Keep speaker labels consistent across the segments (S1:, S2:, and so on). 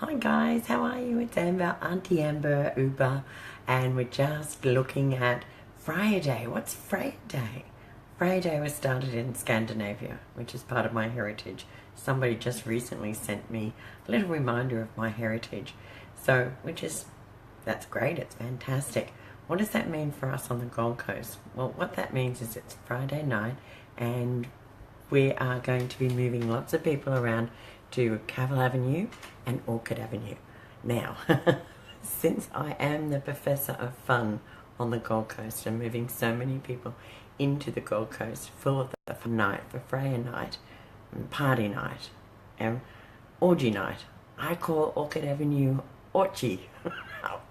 S1: Hi guys, how are you? It's Amber, Auntie Amber, Uber, and we're just looking at Freya Day. What's Freya Day? Freya Day was started in Scandinavia, which is part of my heritage. Somebody just recently sent me a little reminder of my heritage. That's great, it's fantastic. What does that mean for us on the Gold Coast? Well, what that means is it's Friday night and we are going to be moving lots of people around to Cavill Avenue and Orchid Avenue. Now, since I am the professor of fun on the Gold Coast and moving so many people into the Gold Coast full of the fun night, for Freya night, and party night, and orgy night, I call Orchid Avenue Orchy.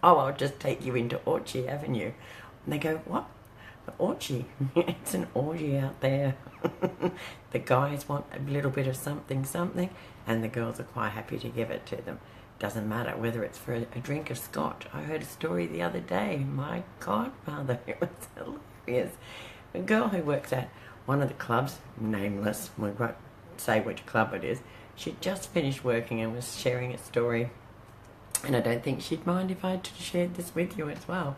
S1: Oh, I'll just take you into Orchid Avenue. And they go, what? Orgy. It's an orgy out there. The guys want a little bit of something, and the girls are quite happy to give it to them. Doesn't matter whether it's for a drink of scotch. I heard a story the other day. My godmother, it was hilarious. A girl who works at one of the clubs, nameless, we won't say which club it is, she'd just finished working and was sharing a story. And I don't think she'd mind if I shared this with you as well.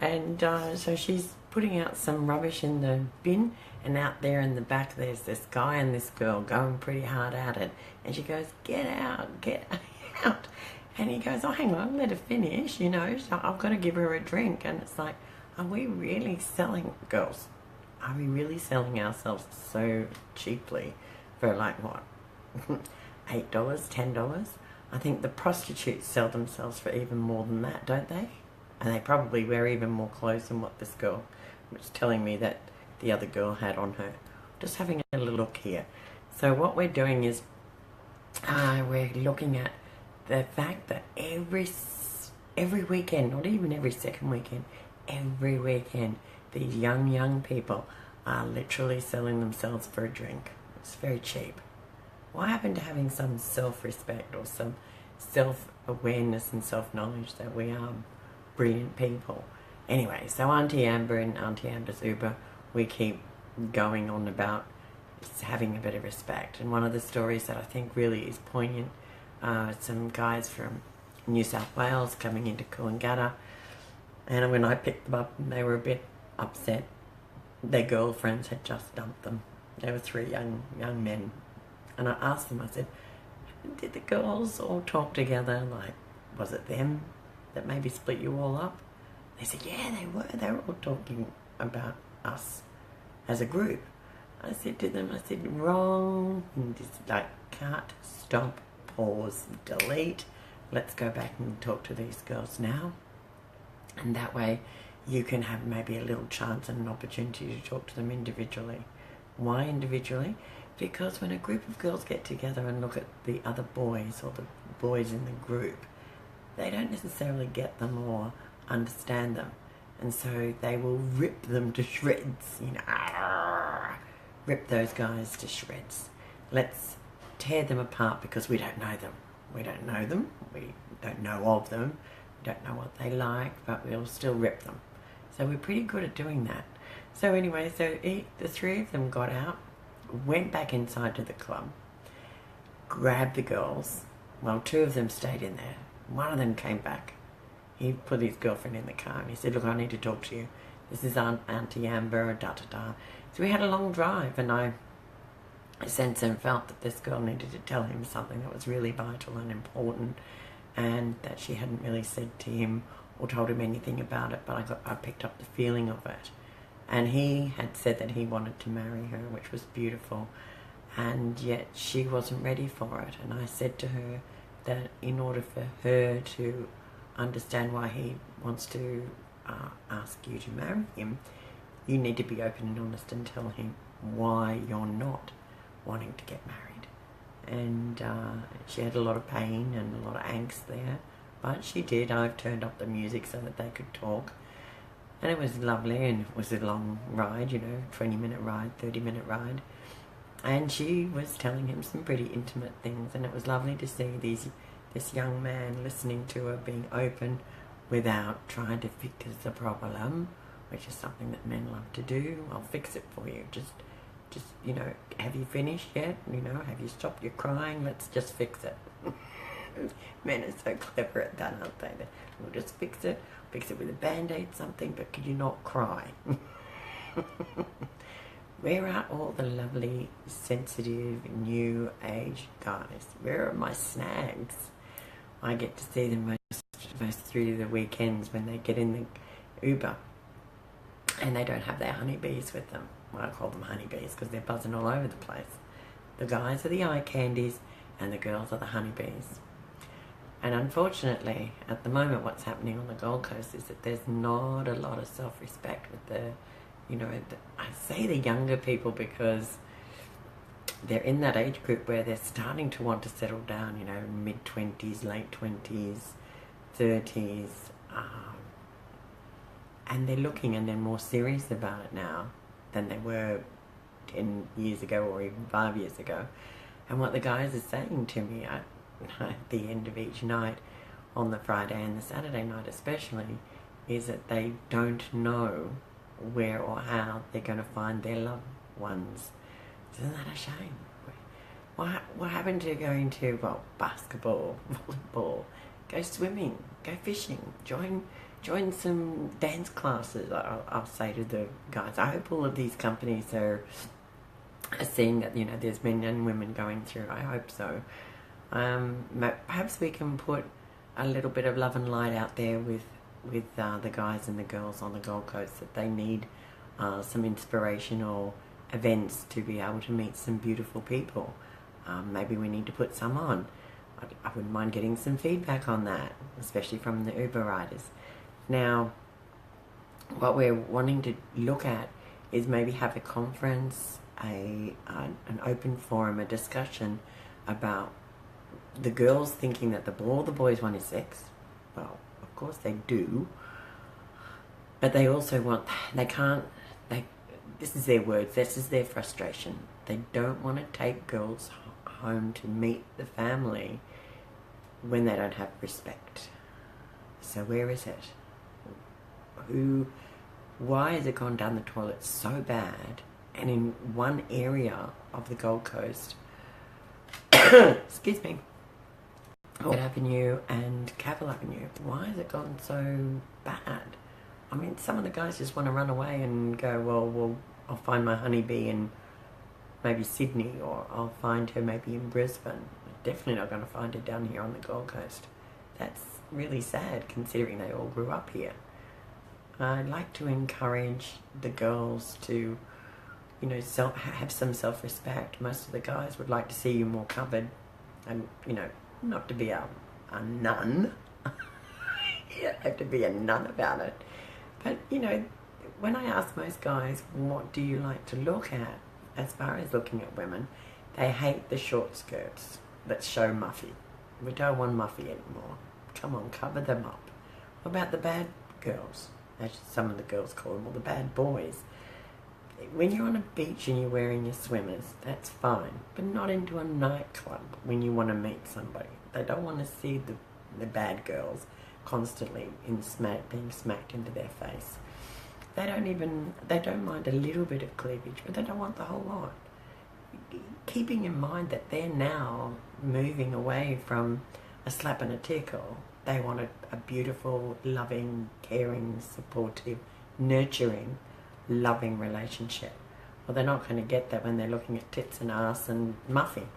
S1: And so she's putting out some rubbish in the bin, and out there in the back there's this guy and this girl going pretty hard at it. And she goes, get out, get out. And he goes, oh, hang on, let her finish, you know, so I've got to give her a drink. And it's like, are we really selling, girls, are we really selling ourselves so cheaply for like what, $8, $10? I think the prostitutes sell themselves for even more than that, don't they? And they probably wear even more clothes than what this girl was telling me that the other girl had on her. Just having a little look here. So what we're doing is we're looking at the fact that every weekend, not even every second weekend, every weekend, these young people are literally selling themselves for a drink. It's very cheap. What happened to having some self-respect or some self-awareness and self-knowledge that we are brilliant people? Anyway, so Auntie Amber and Auntie Amber's Uber, we keep going on about having a bit of respect. And one of the stories that I think really is poignant, some guys from New South Wales coming into Coolangatta, and when I picked them up, they were a bit upset. Their girlfriends had just dumped them. They were three young men. And I asked them, I said, did the girls all talk together? Like, was it them that maybe split you all up? They said, yeah, they were. They were all talking about us as a group. I said to them, wrong. And just like, cut, stop, pause, delete. Let's go back and talk to these girls now. And that way you can have maybe a little chance and an opportunity to talk to them individually. Why individually? Because when a group of girls get together and look at the other boys or the boys in the group, they don't necessarily get them or understand them. And so they will rip them to shreds, you know, rip those guys to shreds. Let's tear them apart because we don't know them. We don't know them, we don't know of them, we don't know what they like, but we'll still rip them. So we're pretty good at doing that. So anyway, the three of them got out, went back inside to the club, grabbed the girls. Well, two of them stayed in there. One of them came back. He put his girlfriend in the car and he said, look, I need to talk to you. This is Auntie Amber, da-da-da. So we had a long drive, and I sensed and felt that this girl needed to tell him something that was really vital and important, and that she hadn't really said to him or told him anything about it, but I picked up the feeling of it. And he had said that he wanted to marry her, which was beautiful, and yet she wasn't ready for it. And I said to her that in order for her to understand why he wants to ask you to marry him, you need to be open and honest and tell him why you're not wanting to get married. And she had a lot of pain and a lot of angst there, but she did. I've turned up the music so that they could talk. And it was lovely, and it was a long ride, you know, 20-minute ride, 30-minute ride. And she was telling him some pretty intimate things, and it was lovely to see this young man listening to her, being open without trying to fix the problem, which is something that men love to do. I'll fix it for you. Just, you know, have you finished yet? You know, have you stopped your crying? Let's just fix it. Men are so clever at that, aren't they? We'll just fix it with a band-aid, something, but could you not cry? Where are all the lovely, sensitive, new age guys? Where are my snags? I get to see them most through the weekends when they get in the Uber and they don't have their honeybees with them. Well, I call them honeybees because they're buzzing all over the place. The guys are the eye candies and the girls are the honeybees. And unfortunately, at the moment, what's happening on the Gold Coast is that there's not a lot of self-respect with the, I say the younger people because they're in that age group where they're starting to want to settle down, mid-20s, late 20s, 30s. And they're looking and they're more serious about it now than they were 10 years ago or even 5 years ago. And what the guys are saying to me at the end of each night, on the Friday and the Saturday night especially, is that they don't know where or how they're going to find their loved ones. Isn't that a shame? What happened to going to, basketball, volleyball, go swimming, go fishing, join some dance classes, I'll say to the guys. I hope all of these companies are seeing that, there's men and women going through. I hope so. Perhaps we can put a little bit of love and light out there with the guys and the girls on the Gold Coast, that they need some inspirational events to be able to meet some beautiful people. Maybe we need to put some on. I wouldn't mind getting some feedback on that, especially from the Uber riders. Now, what we're wanting to look at is maybe have a conference, an open forum, a discussion about the girls thinking that all the boys want is sex. Well, of course they do, but they also want, this is their words, this is their frustration. They don't want to take girls home to meet the family when they don't have respect. So where is it? Why has it gone down the toilet so bad? And in one area of the Gold Coast, excuse me, Wood Avenue and Cavill Avenue, why has it gone so bad? I mean, some of the guys just want to run away and go, well, I'll find my honeybee in maybe Sydney, or I'll find her maybe in Brisbane. Definitely not going to find her down here on the Gold Coast. That's really sad, considering they all grew up here. I'd like to encourage the girls to, have some self-respect. Most of the guys would like to see you more covered, and, not to be a nun. You don't have to be a nun about it. But, when I ask most guys, what do you like to look at, as far as looking at women, they hate the short skirts that show muffy. We don't want muffy anymore. Come on, cover them up. What about the bad girls, as some of the girls call them, or the bad boys? When you're on a beach and you're wearing your swimmers, that's fine, but not into a nightclub when you want to meet somebody. They don't want to see the bad girls constantly being smacked into their face. They don't mind a little bit of cleavage, but they don't want the whole lot. Keeping in mind that they're now moving away from a slap and a tickle. They want a beautiful, loving, caring, supportive, nurturing, loving relationship. Well, they're not going to get that when they're looking at tits and ass and muffin.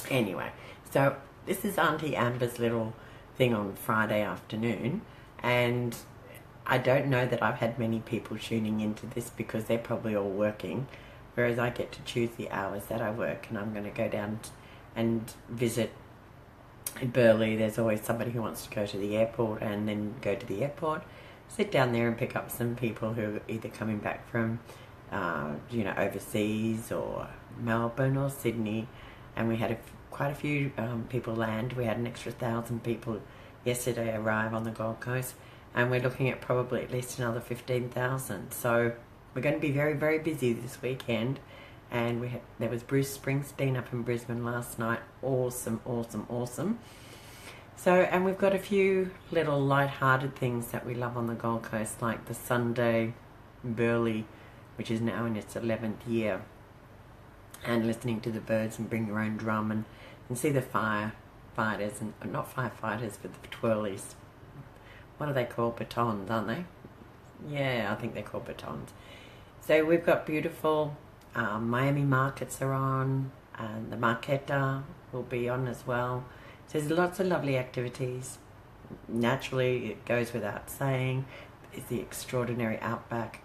S1: Anyway, so this is Auntie Amber's little thing on Friday afternoon, and I don't know that I've had many people tuning into this because they're probably all working, whereas I get to choose the hours that I work, and I'm going to go down and visit Burleigh. There's always somebody who wants to go to the airport, and then go to the airport, sit down there and pick up some people who are either coming back from overseas, or Melbourne or Sydney. And we had quite a few people land. We had an extra 1,000 people yesterday arrive on the Gold Coast, and we're looking at probably at least another 15,000. So we're going to be very, very busy this weekend. And there was Bruce Springsteen up in Brisbane last night. Awesome, awesome, awesome. So, and we've got a few little light-hearted things that we love on the Gold Coast, like the Sunday Burleigh, which is now in its 11th year, and listening to the birds and bring your own drum and see the fire firefighters, and not firefighters, but the twirlies. What are they called? Batons, aren't they? Yeah, I think they're called batons. So we've got beautiful Miami markets are on, and the Marqueta will be on as well. So there's lots of lovely activities. Naturally, it goes without saying, is the extraordinary outback